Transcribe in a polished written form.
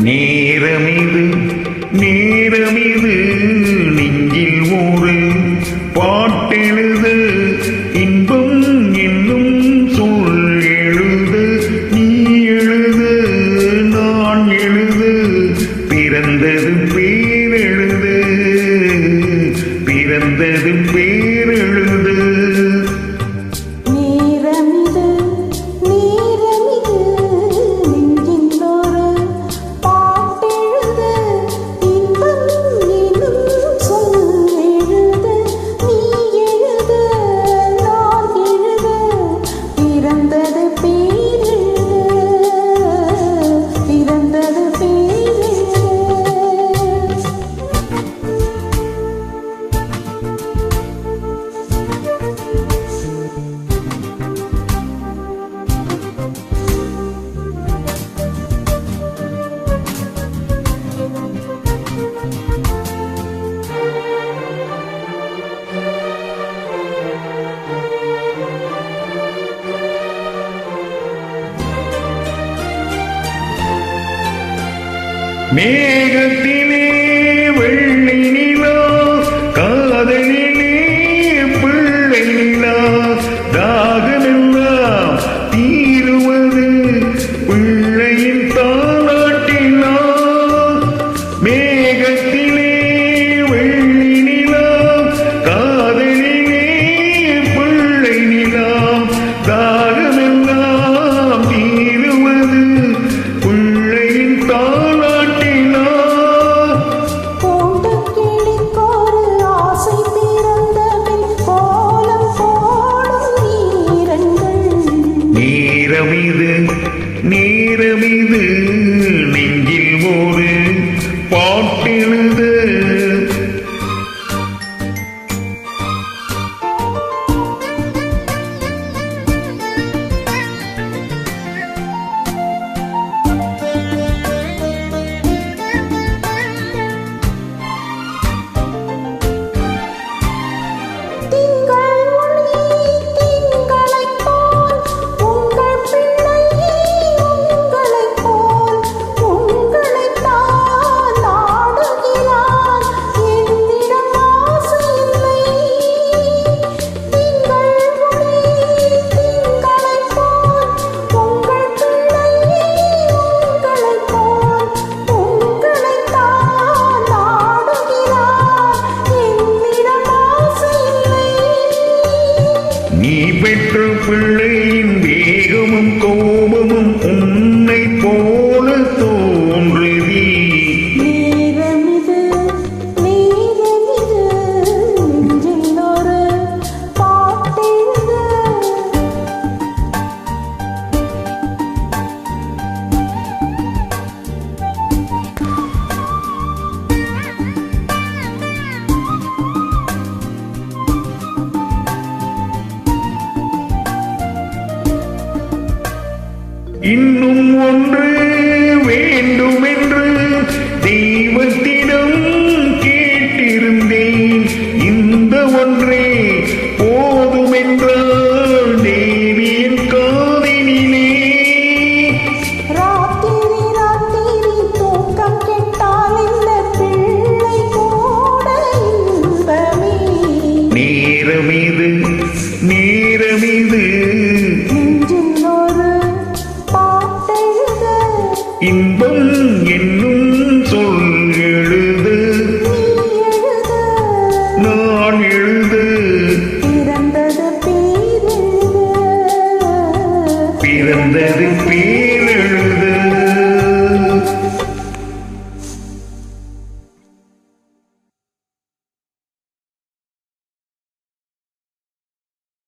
நேரமிது நேரமிது நெஞ்சில் ஒரு பாட்டெழுத இன்பம் என்னும் சொல் எழுத நீ எழுத நான் எழுத பிறந்தது பேரெழுத பிறந்தது பேரெழுத மேகத்திலே வெள்ளி நிலா காதலிலே பிள்ளை நிலா தாகமெல்லாம் தீருவது பிள்ளையின் தாலாட்டிலா மேகத்திலே வெள்ளி நிலா காதலிலே பிள்ளை நிலா தாகமெல்லாம் தீருவது பிள்ளையின் நேரமிது நேரமிது நெஞ்சில் ஒரு பாட்டெழுத நீ பெற்ற பிள்ளையின் வேகமும் கோபமும் உன்னை போல தோன்றுதி நேரமிது நேரமிது நெஞ்சில் ஒரு பாட்டெழுத இன்னும் ஒன்று வேண்டுமென்று தெய்வத்திடம் கேட்டிருந்தேன் இந்த ஒன்றே போதுமென்றால் தேவியின் காதினிலே ராத்திரி ராத்திரி தூக்கம் கெட்டால் இந்த பிள்ளை கூட இன்பமே நேரமிது நேரமிது இன்பம் என்னும் சொல் எழுத நான் எழுத பிறந்தது பேரெழுத